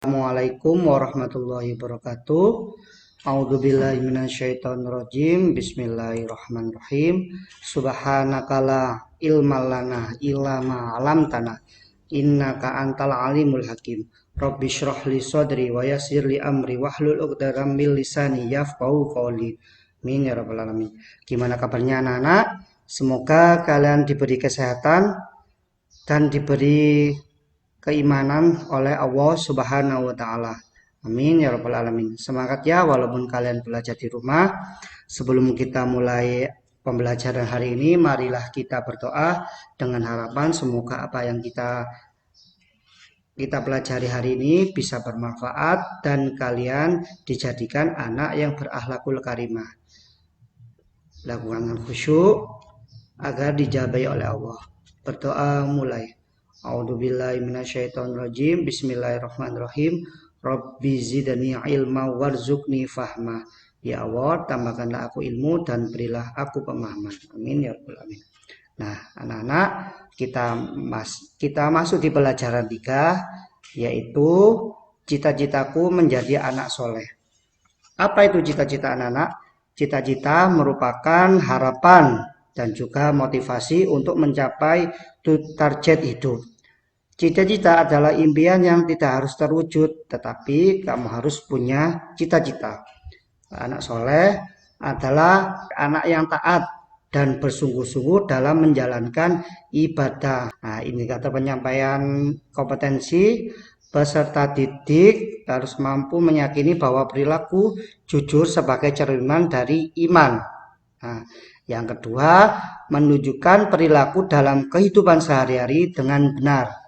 Assalamualaikum warahmatullahi wabarakatuh. A'udzubillahi minasyaitonirrajim. Bismillahirrahmanirrahim. Subhanaka la ilma lana illa ma 'allamtana. Innaka antal alimul hakim. Rabbi shrah li sadri wa yassir li amri wahlul 'uqdatam min lisani yafqahu qawli. Amin ya rabbal alamin. Gimana kabarnya anak-anak? Semoga kalian diberi kesehatan dan diberi keimanan oleh Allah Subhanahu wa taala. Amin ya rabbal alamin. Semangat ya walaupun kalian belajar di rumah. Sebelum kita mulai pembelajaran hari ini, marilah kita berdoa dengan harapan semoga apa yang kita pelajari hari ini bisa bermanfaat dan kalian dijadikan anak yang berakhlakul karimah. Lakukan khusyuk agar dijabai oleh Allah. Berdoa mulai. A'udzubillahi minasyaitonirrajim. Bismillahirrahmanirrahim. Rabbi zidni ilma warzuqni fahma. Ya Allah, tambahkanlah aku ilmu dan berilah aku pemahaman. Amin ya rabbal alamin. Nah, anak-anak, kita masuk di pelajaran 3, yaitu cita-citaku menjadi anak soleh. Apa itu cita-cita anak-anak? Cita-cita merupakan harapan dan juga motivasi untuk mencapai target hidup. Cita-cita adalah impian yang tidak harus terwujud, tetapi kamu harus punya cita-cita. Anak soleh adalah anak yang taat dan bersungguh-sungguh dalam menjalankan ibadah. Nah, indikator penyampaian kompetensi peserta didik harus mampu meyakini bahwa perilaku jujur sebagai cerminan dari iman. Nah, yang kedua, menunjukkan perilaku dalam kehidupan sehari-hari dengan benar.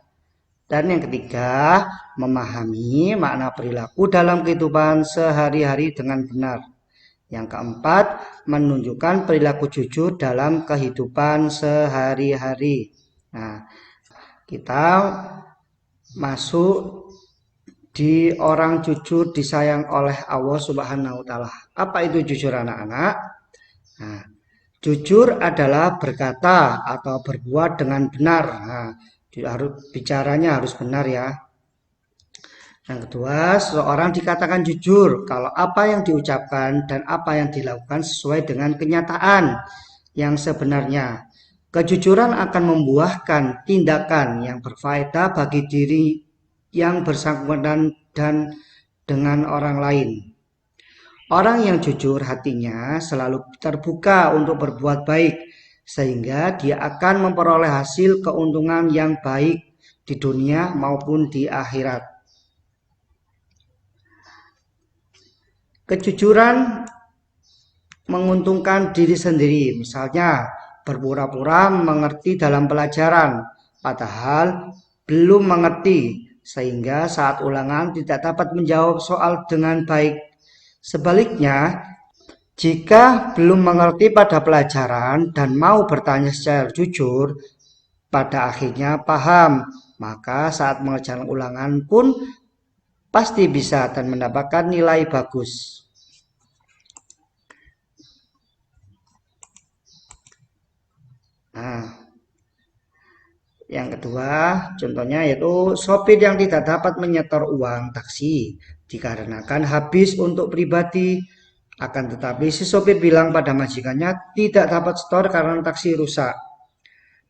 Dan yang ketiga, memahami makna perilaku dalam kehidupan sehari-hari dengan benar. Yang keempat, menunjukkan perilaku jujur dalam kehidupan sehari-hari. Nah, kita masuk di orang jujur disayang oleh Allah Subhanahu wa taala. Apa itu jujur anak-anak? Nah, jujur adalah berkata atau berbuat dengan benar. Nah, bicaranya harus benar ya. Yang kedua, seseorang dikatakan jujur kalau apa yang diucapkan dan apa yang dilakukan sesuai dengan kenyataan yang sebenarnya. Kejujuran akan membuahkan tindakan yang berfaedah bagi diri yang bersangkutan dan dengan orang lain. Orang yang jujur hatinya selalu terbuka untuk berbuat baik, sehingga dia akan memperoleh hasil keuntungan yang baik di dunia maupun di akhirat. Kejujuran menguntungkan diri sendiri, misalnya berpura-pura mengerti dalam pelajaran, padahal belum mengerti, sehingga saat ulangan tidak dapat menjawab soal dengan baik. Sebaliknya, jika belum mengerti pada pelajaran dan mau bertanya secara jujur, pada akhirnya paham, maka saat mengerjakan ulangan pun pasti bisa dan mendapatkan nilai bagus. Nah, yang kedua, contohnya yaitu sopir yang tidak dapat menyetor uang taksi dikarenakan habis untuk pribadi. Akan tetapi si sopir bilang pada majikannya tidak dapat setor karena taksi rusak.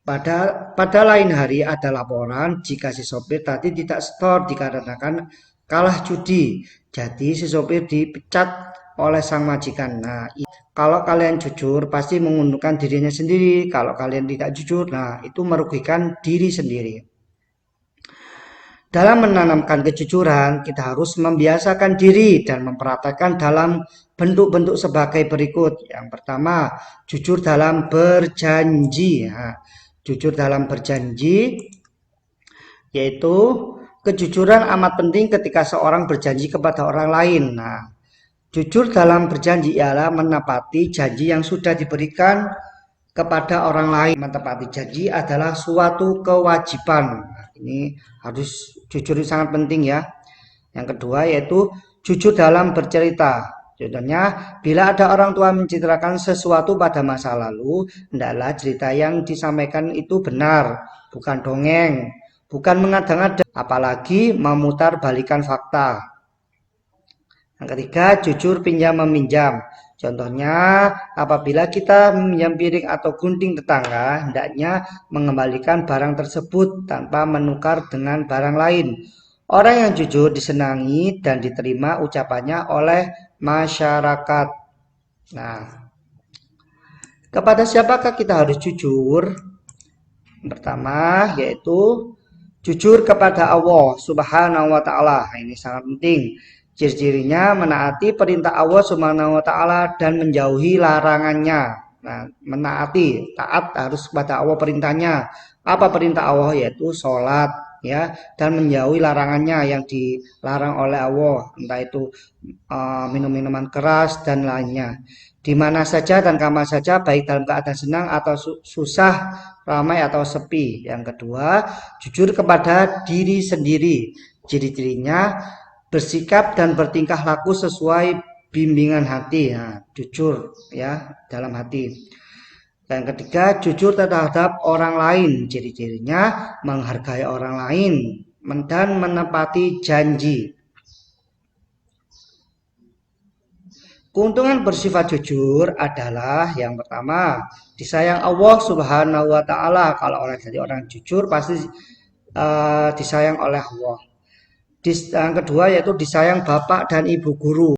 Pada lain hari ada laporan jika si sopir tadi tidak setor dikarenakan kalah judi. Jadi si sopir dipecat oleh sang majikan. Nah, kalau kalian jujur pasti menguntungkan dirinya sendiri. Kalau kalian tidak jujur, nah itu merugikan diri sendiri. Dalam menanamkan kejujuran, kita harus membiasakan diri dan mempraktekkan dalam bentuk-bentuk sebagai berikut. Yang pertama, jujur dalam berjanji. Nah, jujur dalam berjanji yaitu kejujuran amat penting ketika seorang berjanji kepada orang lain. Nah, jujur dalam berjanji ialah menepati janji yang sudah diberikan kepada orang lain. Menepati janji adalah suatu kewajiban. Nah, ini harus jujur sangat penting ya. Yang kedua yaitu jujur dalam bercerita. Contohnya, bila ada orang tua menceritakan sesuatu pada masa lalu, hendaklah cerita yang disampaikan itu benar, bukan dongeng, bukan mengadang-adang, apalagi memutarbalikkan fakta. Yang ketiga, jujur pinjam meminjam. Contohnya, apabila kita meminjam piring atau gunting tetangga, hendaknya mengembalikan barang tersebut tanpa menukar dengan barang lain. Orang yang jujur disenangi dan diterima ucapannya oleh masyarakat. Nah, kepada siapakah kita harus jujur? Pertama, yaitu jujur kepada Allah Subhanahu wa Ta'ala. Ini sangat penting. Ciri-cirinya menaati perintah Allah Subhanahu wa Ta'ala dan menjauhi larangannya. Nah, menaati, taat harus kepada Allah perintahnya. Apa perintah Allah? Yaitu sholat, ya, dan menjauhi larangannya yang dilarang oleh Allah, entah itu minum-minuman keras dan lainnya. Di mana saja dan kapan saja, baik dalam keadaan senang atau susah, ramai atau sepi. Yang kedua, jujur kepada diri sendiri. Ciri-cirinya bersikap dan bertingkah laku sesuai bimbingan hati. Nah, jujur ya dalam hati. Yang ketiga, jujur terhadap orang lain. Ciri-cirinya menghargai orang lain dan menepati janji. Keuntungan bersifat jujur adalah yang pertama, disayang Allah Subhanahu wa Ta'ala. Kalau orang jadi orang jujur pasti disayang oleh Allah. Yang kedua yaitu disayang bapak dan ibu guru.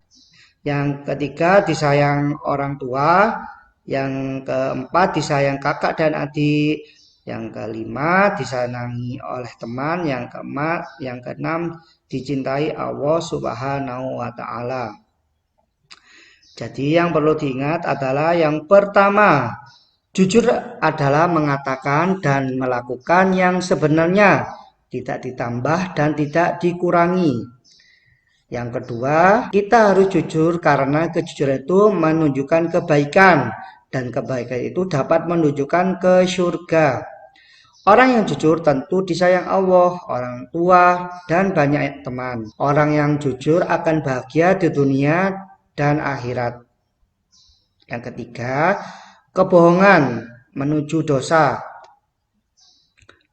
Yang ketiga disayang orang tua. Yang keempat disayang kakak dan adik. Yang kelima disayangi oleh teman. Yang keenam dicintai Allah Subhanahu wa Ta'ala. Jadi yang perlu diingat adalah yang pertama, jujur adalah mengatakan dan melakukan yang sebenarnya, tidak ditambah dan tidak dikurangi. Yang kedua, kita harus jujur karena kejujuran itu menunjukkan kebaikan dan kebaikan itu dapat menunjukkan ke surga. Orang yang jujur tentu disayang Allah, orang tua, dan banyak teman. Orang yang jujur akan bahagia di dunia dan akhirat. Yang ketiga, kebohongan menuju dosa.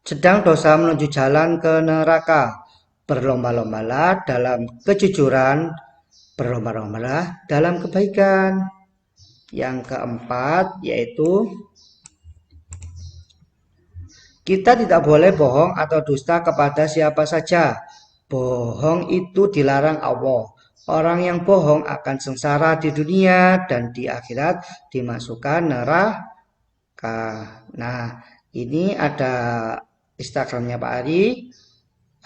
Sedang dosa menuju jalan ke neraka. Berlomba-lombalah dalam kejujuran, berlomba-lombalah dalam kebaikan. Yang keempat yaitu kita tidak boleh bohong atau dusta kepada siapa saja. Bohong itu dilarang Allah. Orang yang bohong akan sengsara di dunia dan di akhirat dimasukkan neraka. Nah, ini ada Instagramnya Pak Ari,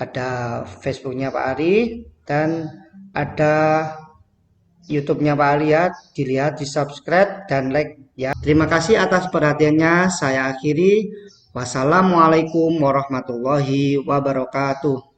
ada Facebooknya Pak Ari, dan ada YouTube-nya Pak Ari ya. Dilihat, di subscribe dan like ya. Terima kasih atas perhatiannya. Saya akhiri. Wassalamualaikum warahmatullahi wabarakatuh.